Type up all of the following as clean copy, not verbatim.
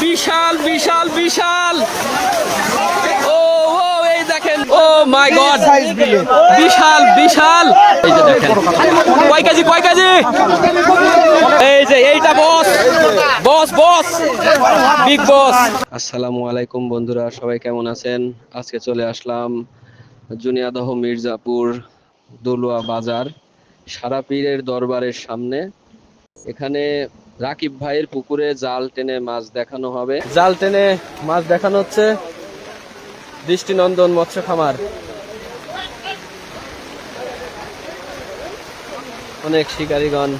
বিশাল বিশাল বিশাল। ও ও এই দেখেন, ও my god, বিশাল বিশাল। এই যে দেখেন কয় কেজি কয় কেজি। এই যে এইটা বস বস বস বিগ বস। আসসালামু আলাইকুম বন্ধুরা, সবাই কেমন আছেন? আজকে চলে আসলাম জুনিয়াদহ মির্জাপুর দলুয়া বাজার সারা পীরের দরবারের সামনে। এখানে রাকিব ভাইয়ের পুকুরে জাল টেনে মাছ দেখানো হবে। জাল টেনে মাছ দেখানো হচ্ছে দৃষ্টিনন্দন মৎস্য খামার। অনেক শিকারীগণ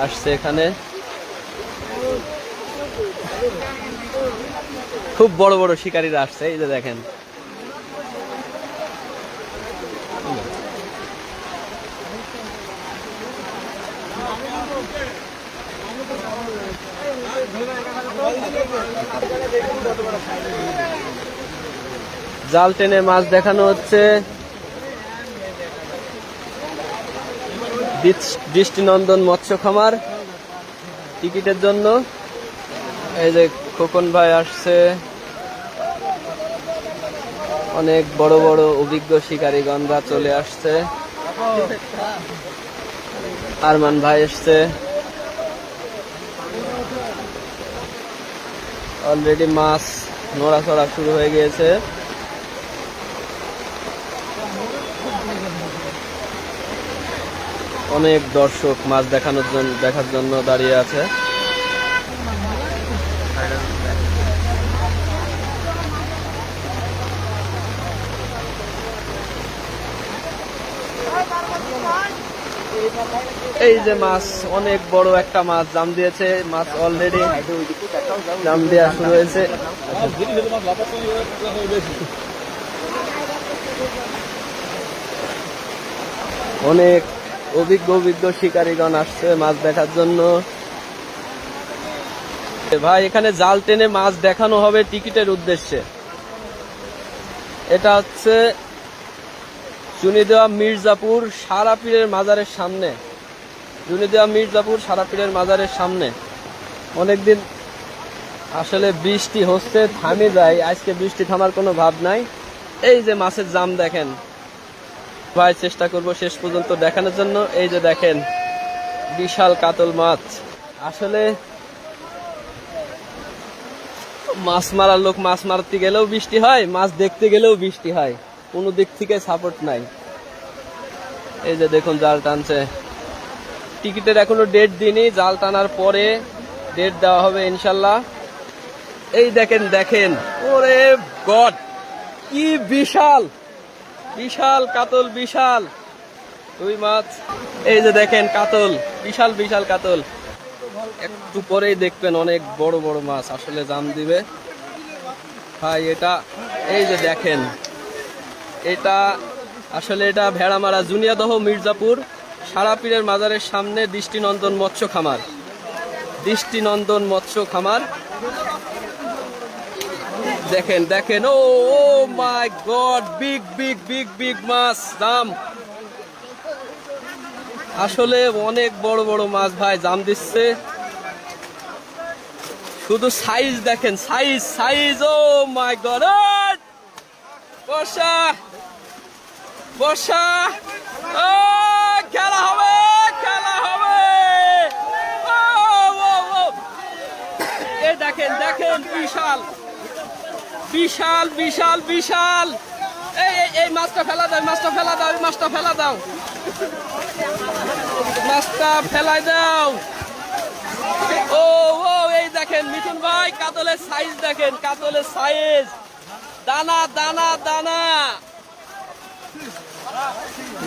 আসছে এখানে, খুব বড় বড় শিকারীরা আসছে। এই যে দেখেন, জাল টেনে মাছ দেখানো হচ্ছে দৃষ্টিনন্দন মৎস্য খামার। টিকিটের জন্য এই যে খোকন ভাই আসছে, অনেক বড় বড় অভিজ্ঞ শিকারীগণরা চলে আসছে। আরমান ভাই আসছে, অলরেডি মাছ নড়াচড়া শুরু হয়ে গিয়েছে। অনেক দর্শক মাছ দেখার জন্য দাঁড়িয়ে আছে। এই যে মাছ, অনেক বড় একটা মাছ জাম দিয়েছে। মাছ অলরেডি জাম দেওয়া শুরু হয়েছে। অনেক অভিজ্ঞ শিকারীগণ আসছে মাছ দেখার জন্য। ভাই এখানে জাল টেনে মাছ দেখানো হবে টিকিটের উদ্দেশ্যে। এটা হচ্ছে জুনিয়াদহ মির্জাপুর সারা পীরের মাজারের সামনে। জুনিয়াদহ মির্জাপুর সারা পীরের মাজারের সামনে অনেকদিন আসলে বৃষ্টি হচ্ছে, থামে যায়। আজকে বৃষ্টি থামার কোনো ভাব নাই। এই যে মাছের জাম দেখেন ভাই, চেষ্টা করব শেষ পর্যন্ত দেখানোর জন্য। এই যে দেখেন বিশাল কাতল মাছ। আসলে মাছ মারার লোক মাছ মারতে গেলেও বৃষ্টি হয়, মাছ দেখতে গেলেও বৃষ্টি হয়, কোনো দিক থেকে সাপোর্ট নাই। এই যে দেখুন জাল টানছে। টিকিটের এখনো ডেট দিইনি, জাল টানার পরে ডেট দেওয়া হবে ইনশাল্লাহ। এই দেখেন দেখেন, ওরে গড, কি বিশাল বিশাল কাতল, বিশাল রুই মাছ। এই যে দেখেন কাতল, বিশাল বিশাল কাতল। একটু পরেই দেখবেন অনেক বড় বড় মাছ আসলে জাম দিবে ভাই। এটা এই যে দেখেন, এটা আসলে এটা ভেড়ামারা জুনিয়াদহ মির্জাপুর সারা পীরের মাজারের সামনে দৃষ্টিনন্দন মৎস্য খামার। দৃষ্টিনন্দন মৎস্য খামার দেখেন দেখেন। Oh oh my God, big big big big মাছ জাম। আসলে অনেক বড় বড় মাছ ভাই জাম দিচ্ছে। শুধু সাইজ দেখেন, size size. O my god, বর্ষা বর্ষা, খেলা হবে খেলা হবে। এই দেখেন দেখেন, বিশাল বিশাল বিশাল বিশাল। এই মাছটা ফেলা দাও, মাছটা ফেলা দাও, মাছটা ফেলা দাও, মাছটা ফেলাই দাও। ও ও এই দেখেন মিঠুন ভাই, কাতলের সাইজ দেখেন, কাতলের সাইজ। দানা দানা দানা।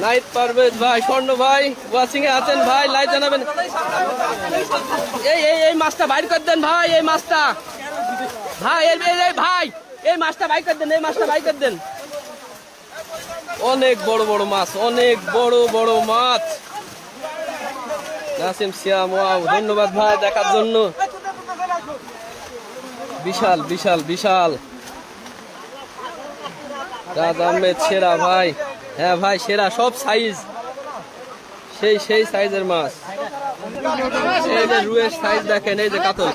নাইট পারভেজ ভাই, স্বর্ণ ভাই ওয়াচিং এ আছেন ভাই, লাইভ জানাবেন। এই এই এই মাছটা বাইর করে দেন ভাই, এই মাছটা ভাই, এই ভাই এই মাছটা বাইর করে দেন, এই মাছটা বাইর করে দেন। অনেক বড় বড় মাছ, অনেক বড় বড় মাছ। নাসিম সিয়াম, ওয়াও, ধন্যবাদ ভাই দেখার জন্য। বিশাল বিশাল বিশাল। রাজ আহমেদ সেরা ভাই, হ্যাঁ ভাই সেরা, সব সাইজ সেই সাইজের মাছ। এই যে রুয়ের সাইজ দেখেন, এই যে কাতল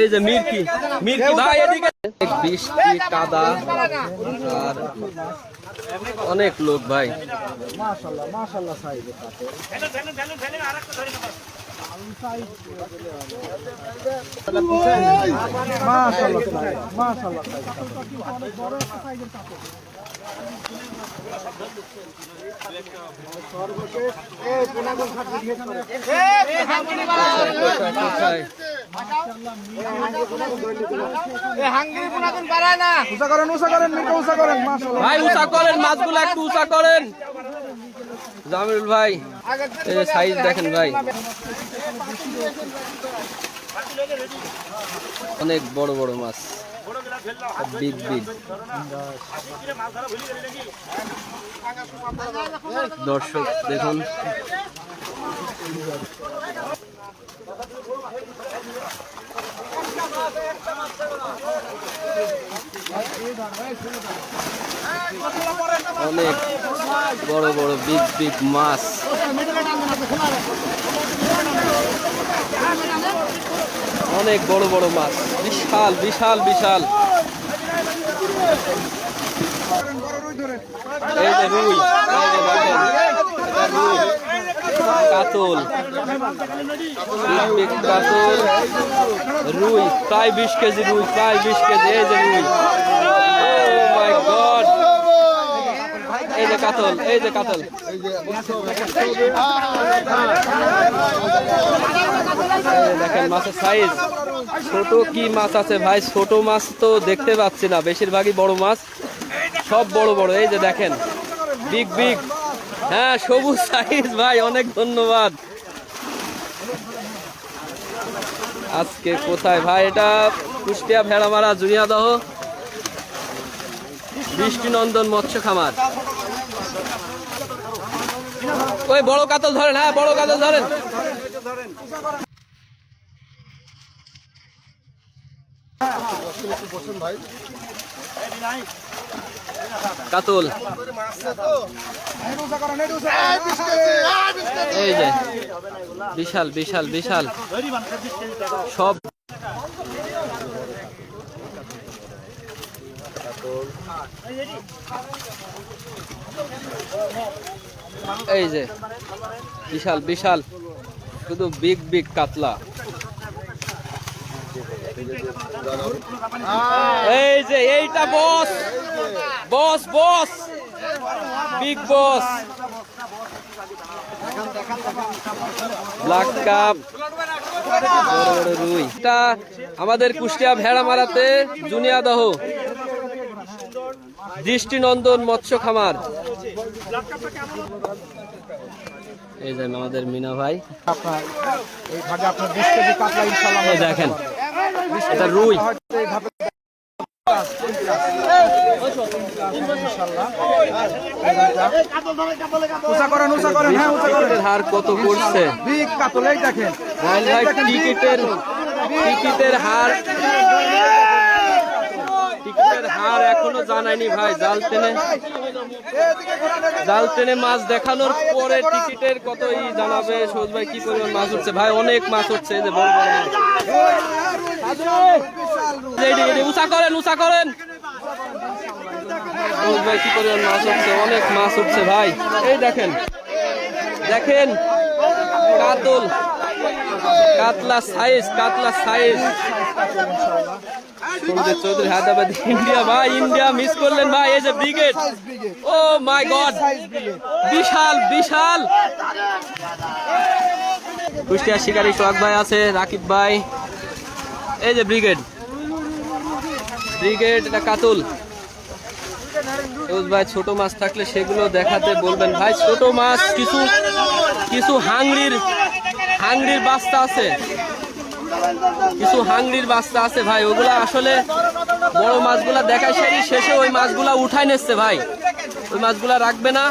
এই যে মির্কি মির্কি ভাই এদিকে বৃষ্টি কাদা আর অনেক লোক ভাই। মাশাআল্লাহ মাশাআল্লাহ সাইজ মাশাআল্লাহ মাশাআল্লাহ অনেক বড় একটা সাইজের কাপড়। সর্বশেষ এই পুনাগল ঘাট দিয়ে করে এই হাঙ্গরি পুনাগল বাড়ায় না। উঁচা করেন মিটা উঁচা করেন মাশাআল্লাহ ভাই উঁচা করেন, মাছগুলো একটু উঁচা করেন জামিল ভাই। এই যে সাইজ দেখেন ভাই, অনেক বড় বড় মাছ, বিগ বিগ। দর্শক দেখুন অনেক বড় বড় বিগ বিগ মাছ, অনেক বড় বড় মাছ, বিশাল বিশাল বিশাল। এই যে রুই, এই যে দেখেন এটা রুই, কাতল, বিগ বিগ কাতল, রুই প্রায় 20 কেজি, রুই প্রায় 20 কেজি। এই যে রুই, ও মাই গড, এই যে কাতল, এই যে কাতল। দেখেন মাছের সাইজ, ছোট কি মাছ আছে ভাই, ছোট মাছ তো দেখতে পাচ্ছি না, বেশিরভাগই বড় মাছ, সব বড় বড়। এই যে দেখেন বিগ বিগ, হ্যাঁ সবুজ সাইজ ভাই, অনেক ধন্যবাদ। আজকে কোথায় ভাই, এটা কুষ্টিয়া ভেড়ামারা জুনিয়াদহ বৃষ্টিনন্দন মৎস্য খামার। ওই বড় কাতল ধরেন, হ্যাঁ বড় কাতল ধরেন। কাতল, এই যে বিশাল বিশাল বিশাল সব। এই যে বিশাল বিশাল, শুধু বিগ বিগ কাতলা। এই যে এইটা বস বস বস, বিগ বস, ব্ল্যাক কাপ, রুই। এটা আমাদের কুষ্টিয়া ভেড়ামারাতে জুনিয়াদহ দৃষ্টিনন্দন মৎস্য খামার। এই যে আমাদের মিনা ভাই, এই দেখেন এটা রুই। হার কত করছে টিকিটের হার, টিকিটের হার এখনো জানায়নি ভাই। জাল টেনে মাছ দেখানোর পরে টিকিটের কতই জানাবে। সৌজ ভাই কি পরিমাণ মাছ উঠছে ভাই, অনেক মাছ উঠছে। এই যে বড় বড় মাছ, উঁচা করেন উঁচা করেন। সৌজ ভাই কি পরিমাণ মাছ উঠছে, অনেক মাছ উঠছে ভাই। এই দেখেন দেখেন কাতল, কাতলা সাইজ, কাতলা সাইজ। সঞ্জয় চৌধুরী হায়দ্রাবাদ, ইন্ডিয়া ভাই, ইন্ডিয়া মিস করলেন ভাই। এই যে ব্রিগেড, ও মাই গড, বিশাল বিশাল। কুষ্টিয়া শিকারী সোহাগ ভাই আছে, রাকিব ভাই। এই যে ব্রিগেড, ব্রিগেড, এটা কাতল। ভাই ছোট মাছ থাকলে সেগুলো দেখাতে বলবেন ভাই। ছোট মাছ কিছু কিছু হাংরির বাস্তা আছে, কিছু হাংরির বাস্তা আছে ভাই। ওগুলা আসলে বড় মাছগুলা দেখায় সেই শেষে ওই মাছগুলা উঠাই নিচ্ছে ভাই, ওই মাছগুলা রাখবে না।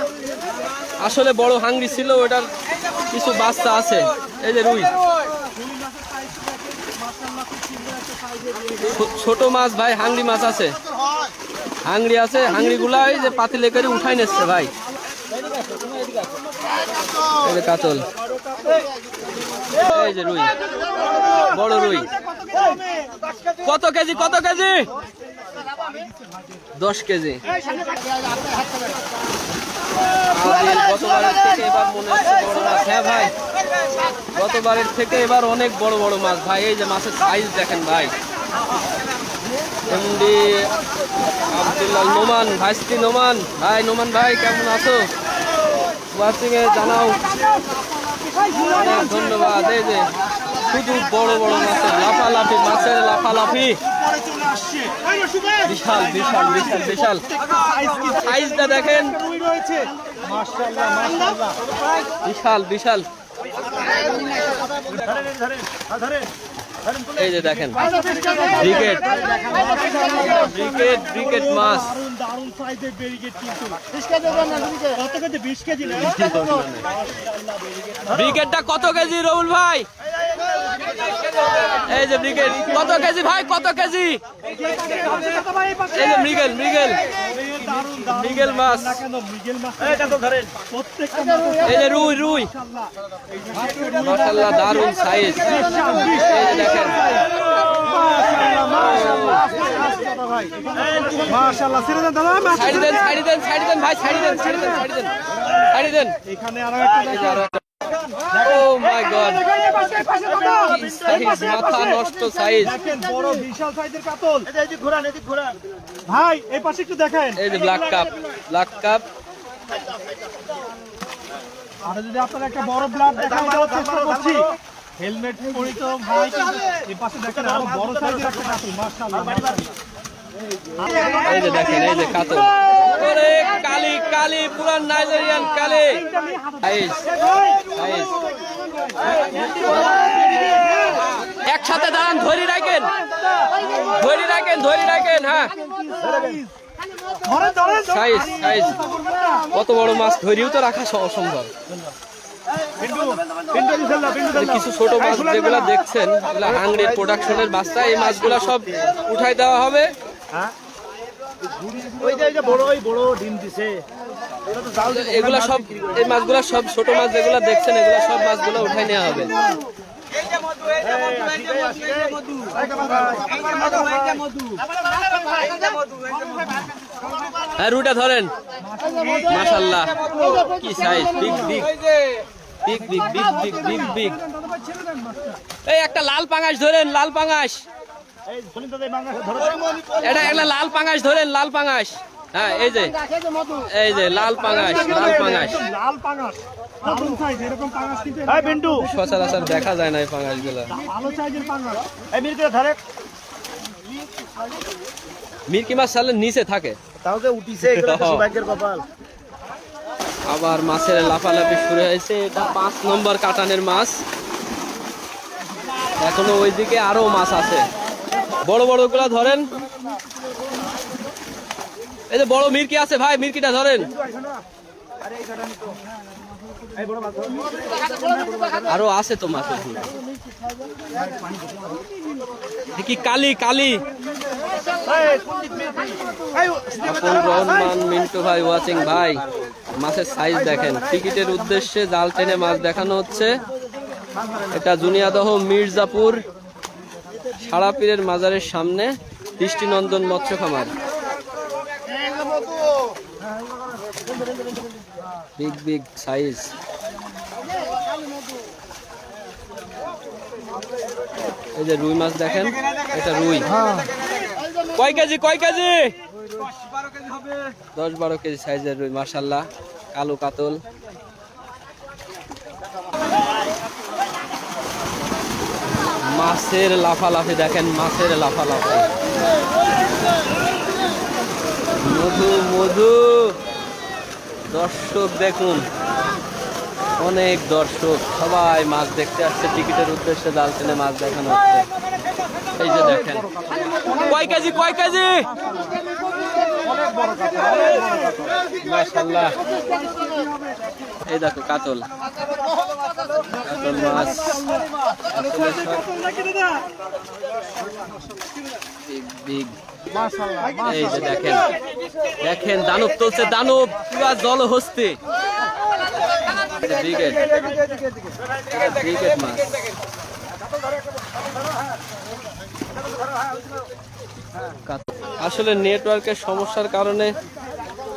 আসলে বড় হাংরি ছিল, ওটার কিছু বাস্তা আছে। এই যে রুই, ছোট মাছ ভাই, হাংরি মাছ আছে, হাংরি আছে। হাংরি গুলা এই যে পাতিলে করে উঠাই নিচ্ছে ভাই। এই যে কাতল, এই যে রুই, বড় রুই। কত কেজি কত কেজি? 10 কেজি। গতবারের থেকে এবার মনে হচ্ছে বড় মাছ। হ্যাঁ ভাই, গতবারের থেকে এবার অনেক বড় বড় মাছ ভাই। এই যে মাছের সাইজ দেখেন ভাই। এমডি আব্দুল্লাহ নোমান, ভাইস্তি নোমান ভাই। নোমান ভাই কেমন আছো? ওয়াচিং এ জানাও। অনেক ধন্যবাদ। এই যে শুধু বড় বড় মাছের লাফালাফি, মাছের লাফালাফি। বিশাল বিশাল বিশাল বিশাল সাইজটা দেখেন। বিশাল বিশাল। এই যে দেখেন ব্রিগেড ব্রিগেড ব্রিগেড মাছ। ব্রিগেডটা কত কেজি রবুল ভাই? এই যে ব্রিগেড কত কেজি ভাই? কত কেজি? এই যে মৃগেল মৃগেল মৃগেল মাছ। এই যে রুই রুই। মাশাআল্লাহ দারুন সাইজ। এই যে দেখেন মাশাআল্লাহ। ছেড়ে দেন দাদা, ছাড়ি দেন ছাড়ি দেন ছাড়ি দেন ভাই, ছাড়ি দেন ছাড়ি দেন ছাড়ি দেন ছাড়ি দেন। এখানে আরো একটা ও মাই গড, মাথা নষ্ট সাইজ। দেখেন বড় বিশাল সাইজের কাতল। এদিক ঘোরান, এদিক ঘোরান ভাই, এই পাশে একটু দেখেন। এই যে ব্ল্যাক কাপ, ব্ল্যাক কাপ। আর যদি আপনারা একটা বড় ব্লাড দেখাই দেওয়ার চেষ্টা করছি, হেলমেট পরিত ভাই, এই পাশে দেখেন আরো বড় সাইজের একটা কাতল। মাশাআল্লাহ। এই যে দেখেন এই যে কাতল। ওরে কালি কালি, পুরান নাইজেরিয়ান কালি। Size size. একসাথে দাঁড়ান, ধরি রাখেন ধরি রাখেন ধরি রাখেন। হ্যাঁ সাইজ সাইজ। কত বড় মাছ ধরিও তো রাখা অসম্ভব। কিছু ছোট মাছ যেগুলা দেখছেন, এগুলা হাংরির প্রোডাকশনের বাচ্চা। এই মাছগুলা সব উঠাই দেওয়া হবে। এগুলা সব, এই মাছগুলা সব ছোট মাছ যেগুলা দেখছেন, এগুলা সব মাছগুলা উঠাই নেওয়া হবে। হ্যাঁ রুইটা ধরেন। মাশাআল্লাহ কি size, big big big big big big big big. এই একটা লাল পাঙাশ ধরেন, লাল পাঙাশ। এটা একটা লাল পাঙাশ ধরেন, লাল পাঙাশ। হ্যাঁ এই যে এই যে লাল পাঙাশ, লাল পাঙাশ। লাল পাঙাশ দারুণ সাইজ। এরকম পাঙাশ কিন্তু এই বিন্টু সচরাচর দেখা যায় না এই পাঙাশগুলো। ভালো সাইজের পাঙাশ। এই মিরকে ধরে। মিরকি মাছ সালের নিচে থাকে, তাও যে উঠিছে, এগুলো তো সৌভাগ্যের কপাল। আবার মাছের লাফালাফি শুরু হয়েছে। এটা 5 নম্বর কাটানের মাছ। এখনো ওইদিকে আরো মাছ আছে। বড় বড় গুলা ধরেন। এই যে বড় মিরকি আছে ভাই, মিরকিটা ধরেন। আরো আছে তো মাছ। কি কালি কালি। রহমান মিন্টু ভাই ওয়াচিং ভাই। মাছের সাইজ দেখেন। টিকিটের উদ্দেশ্যে জাল টেনে মাছ দেখানো হচ্ছে। এটা জুনিয়াদহ মির্জাপুর সারাপীরের মাজারের সামনে, দৃষ্টিনন্দন মৎস্য খামার। Big big size. এই যে রুই মাছ দেখেন, এটা রুই। কয় কেজি কয় কেজি? 10-12 কেজি সাইজের রুই। মাশাআল্লাহ কালো কাতল। মাছের লাফালাফি দেখেন, মাছের লাফালাফি। মধু মধু। দর্শক দেখুন, অনেক দর্শক, সবাই মাছ দেখতে আসছে। টিকিটের উদ্দেশ্যে জাল টেনে মাছ দেখানো হচ্ছে। এই যে দেখেন কয় কেজি কয় কেজি? মাশাআল্লাহ। এই দেখো কাতল, কাতল মাছ। বিগ। এই যে দেখেন দেখেন, দানব চলছে, দানব পুরা জলহস্তি। ব্রিগেড ব্রিগেড মাছ। আসলে নেটওয়ার্কের সমস্যার কারণে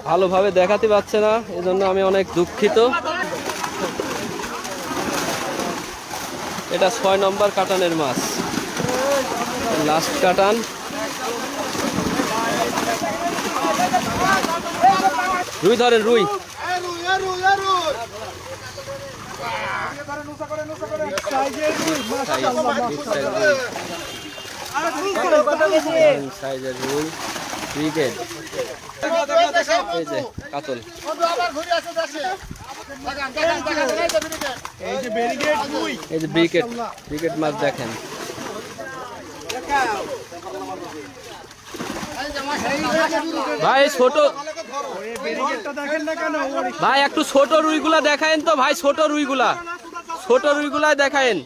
ভালোভাবে দেখাতে পারছে না, এজন্য আমি অনেক দুঃখিত। এটা 6 নম্বর কাটানের মাছ, লাস্ট কাটান। রুই ধরেন, রুই। সাইজের রুই, ব্রিগেড। এই যে কাতল, এই যে ব্যারিকেড রুই, এই যে ব্রিগেড, ব্রিগেড মাছ দেখেন। ভাই ছোট, ব্যারিকেডটা দেখেন না কেন? ভাই একটু ছোট রুইগুলা দেখায়েন তো ভাই, ছোট রুইগুলা, ছোট রুইগুলা দেখায়েন।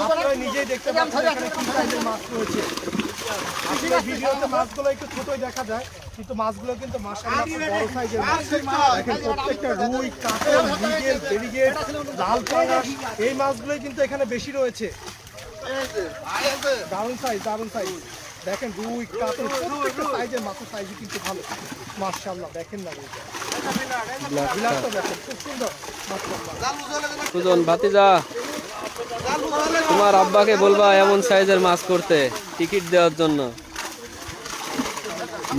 আপনারা নিজেই দেখতে পাচ্ছেন এখানে কি সাইজের মাছ রয়েছে। আসলে ভিডিওতে মাছগুলো একটু ছোটই দেখা যায়, কিন্তু মাছগুলো কিন্তু মাশাআল্লাহ খুব বড় সাইজের মাছ। দেখেন প্রত্যেকটা রুই, কাতল, মৃগেল, ব্যারিকেড, লাল পাঙাশ, এই মাছগুলোই কিন্তু এখানে বেশি রয়েছে। দারুণ সাইজ, দারুণ সাইজ। দেখেন রুই, কাতল, প্রত্যেকটা সাইজের মাছের সাইজই কিন্তু ভালো। মাশাআল্লাহ দেখেন না রুইটা, বিলাসটা দেখেন খুব সুন্দর। মাশাআল্লাহ সুজন ভাতিজা, তোমার আব্বাকে বলবা এমন সাইজের মাছ করতে, টিকিট দেওয়ার জন্য।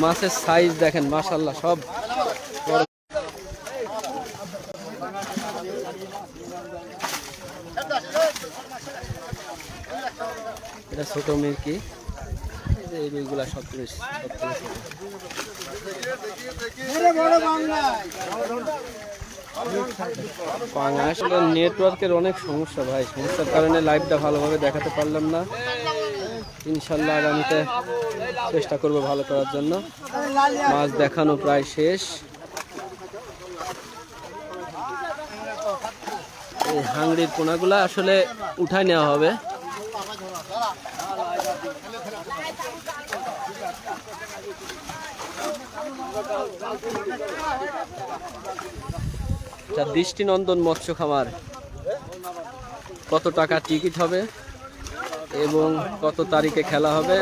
মাছের সাইজ দেখেন মাশাআল্লাহ সব বড়। এটা ছোট মিরকি, এই রুইগুলা সব থেকে ছোট। পাঙাশ। নেটওয়ার্কের অনেক সমস্যা ভাই, সমস্যার কারণে লাইভটা ভালোভাবে দেখাতে পারলাম না। ইনশাল্লাহ আগামীতে চেষ্টা করব ভালো করার জন্য। মাছ দেখানো প্রায় শেষ। এই হাংড়ির পোনাগুলা আসলে উঠায় নেওয়া হবে। দৃষ্টিনন্দন মৎস্য খামার, কত টাকা টিকিট হবে এবং কত তারিখে খেলা হবে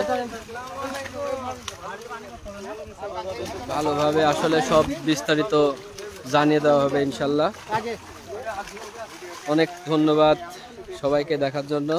ভালোভাবে আসলে সব বিস্তারিত জানিয়ে দেওয়া হবে ইনশাল্লাহ। অনেক ধন্যবাদ সবাইকে দেখার জন্য।